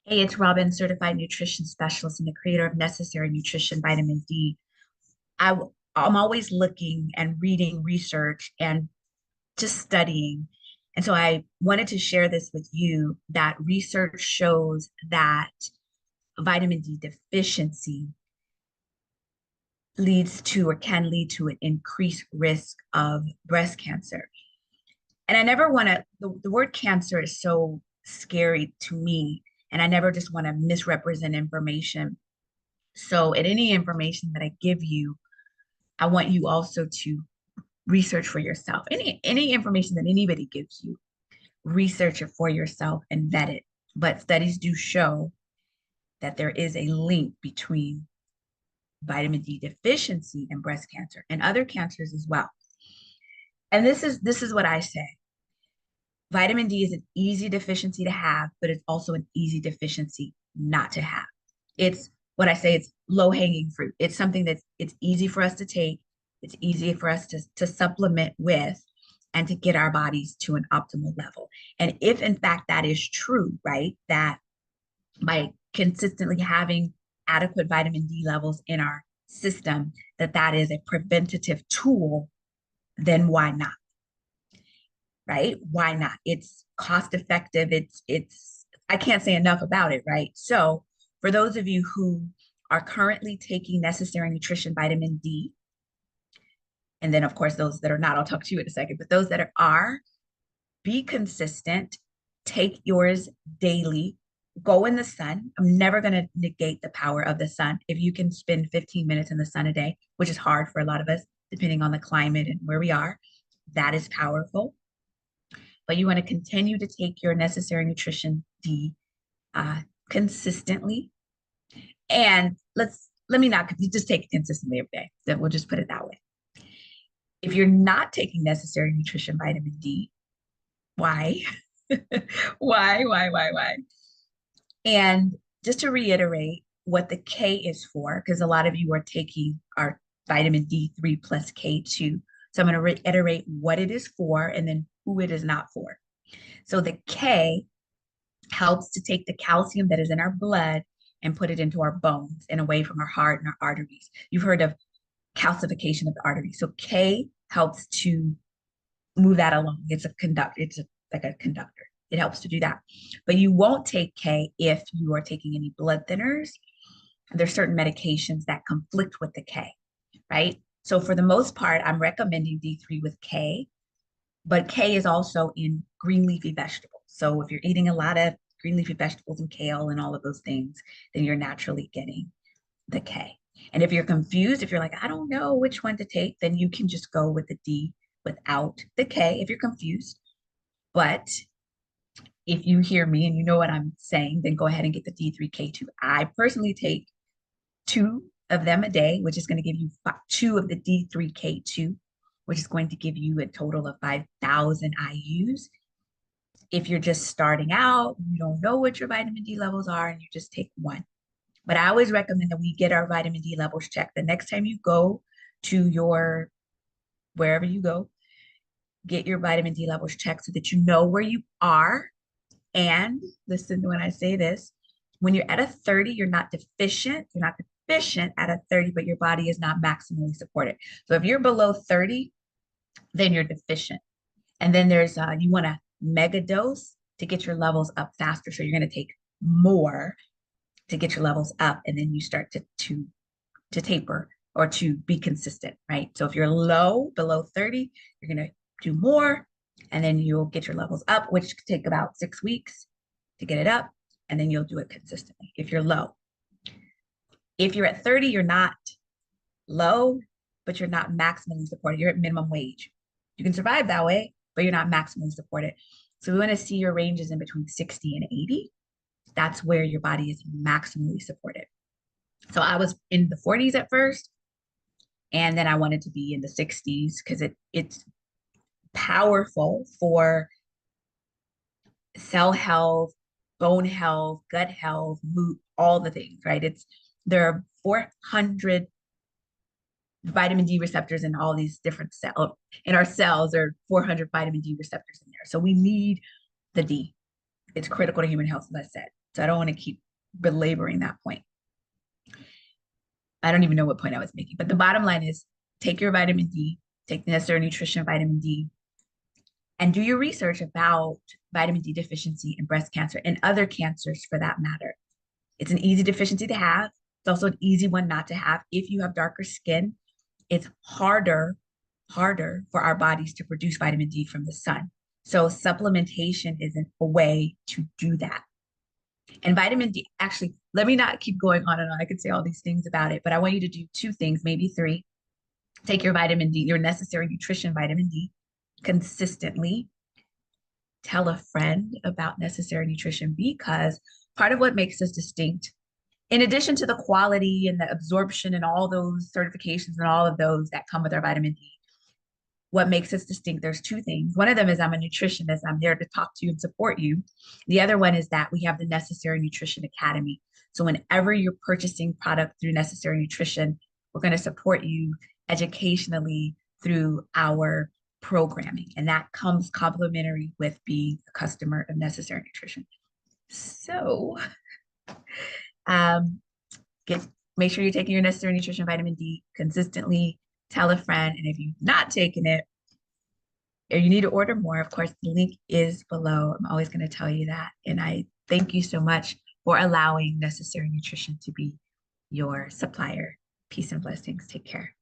Hey, it's Robin, certified nutrition specialist and the creator of Necessary Nutrition Vitamin D. I'm always looking and reading research and just studying. And so I wanted to share this with you that research shows that vitamin D deficiency leads to or can lead to an increased risk of breast cancer. And I never want to, the word cancer is so scary to me, and I never just want to misrepresent information. So, at any information that I give you, I want you also to research for yourself. Any information that anybody gives you, research it for yourself and vet it. But studies do show that there is a link between vitamin D deficiency and breast cancer and other cancers as well. And this is what I say. Vitamin D is an easy deficiency to have, but it's also an easy deficiency not to have. It's what I say, it's low hanging fruit. It's something that's it's easy for us to take, it's easy for us to supplement with and to get our bodies to an optimal level. And if in fact that is true, right, that by consistently having adequate vitamin D levels in our system, that is a preventative tool, then why not? Right? Why not? It's cost effective. It's I can't say enough about it, right? So for those of you who are currently taking necessary nutrition vitamin D, and then of course those that are not, I'll talk to you in a second, but those that are, be consistent, take yours daily, go in the sun. I'm never going to negate the power of the sun. If you can spend 15 minutes in the sun a day, which is hard for a lot of us, depending on the climate and where we are, that is powerful. But you want to continue to take your necessary nutrition D uh, consistently. And let me not you just take it consistently every day. Then we'll just put it that way. If you're not taking necessary nutrition vitamin D, why? Why? And just to reiterate what the K is for, because a lot of you are taking our vitamin D3 plus K2. So I'm going to reiterate what it is for and then who it is not for. So the K helps to take the calcium that is in our blood and put it into our bones and away from our heart and our arteries. You've heard of calcification of the arteries. So K helps to move that along. Like a conductor. It helps to do that. But you won't take K if you are taking any blood thinners. There's certain medications that conflict with the K, right? So for the most part, I'm recommending D3 with K, but K is also in green leafy vegetables. So if you're eating a lot of green leafy vegetables and kale and all of those things, then you're naturally getting the K. And if you're confused, if you're like, I don't know which one to take, then you can just go with the D without the K if you're confused. But if you hear me and you know what I'm saying, then go ahead and get the D3K2. I personally take two of them a day, which is going to give you two of the D3K2, which is going to give you a total of 5,000 IUs. If you're just starting out, you don't know what your vitamin D levels are, and you just take one. But I always recommend that we get our vitamin D levels checked. The next time you go to your wherever you go, get your vitamin D levels checked so that you know where you are. And listen to when I say this, when you're at a 30, you're not deficient. You're not deficient at a 30, but your body is not maximally supported. So if you're below 30, then you're deficient. And then you want a mega dose to get your levels up faster. So you're going to take more to get your levels up, and then you start to taper or to be consistent, right? So if you're low, below 30, you're going to do more, and then you'll get your levels up, which could take about 6 weeks to get it up, and then you'll do it consistently if you're low. If you're at 30, you're not low, but you're not maximally supported. You're at minimum wage. You can survive that way, but you're not maximally supported. So we want to see your ranges in between 60 and 80. That's where your body is maximally supported. So I was in the 40s at first, and then I wanted to be in the 60s because it's powerful for cell health, bone health, gut health, mood, all the things, right? There are 400 vitamin D receptors in all these different cells. In our cells, there are 400 vitamin D receptors in there. So we need the D. It's critical to human health, as I said. So I don't want to keep belaboring that point. I don't even know what point I was making, but the bottom line is take your vitamin D, take the necessary nutrition of vitamin D, and do your research about vitamin D deficiency in breast cancer and other cancers for that matter. It's an easy deficiency to have. It's also an easy one not to have. If you have darker skin, it's harder for our bodies to produce vitamin D from the sun. So supplementation is a way to do that. And vitamin D, actually, let me not keep going on and on. I could say all these things about it, but I want you to do two things, maybe three. Take your vitamin D, your necessary nutrition vitamin D consistently. Tell a friend about necessary nutrition because part of what makes us distinct, in addition to the quality and the absorption and all those certifications and all of those that come with our vitamin D, what makes us distinct, there's two things. One of them is I'm a nutritionist. I'm there to talk to you and support you. The other one is that we have the Necessary Nutrition Academy. So whenever you're purchasing product through Necessary Nutrition, we're going to support you educationally through our programming. And that comes complimentary with being a customer of Necessary Nutrition. So um, get make sure you're taking your Necessary Nutrition vitamin D consistently. Tell a friend. And if you've not taken it, or you need to order more, of course, the link is below. I'm always going to tell you that. And I thank you so much for allowing Necessary Nutrition to be your supplier. Peace and blessings. Take care.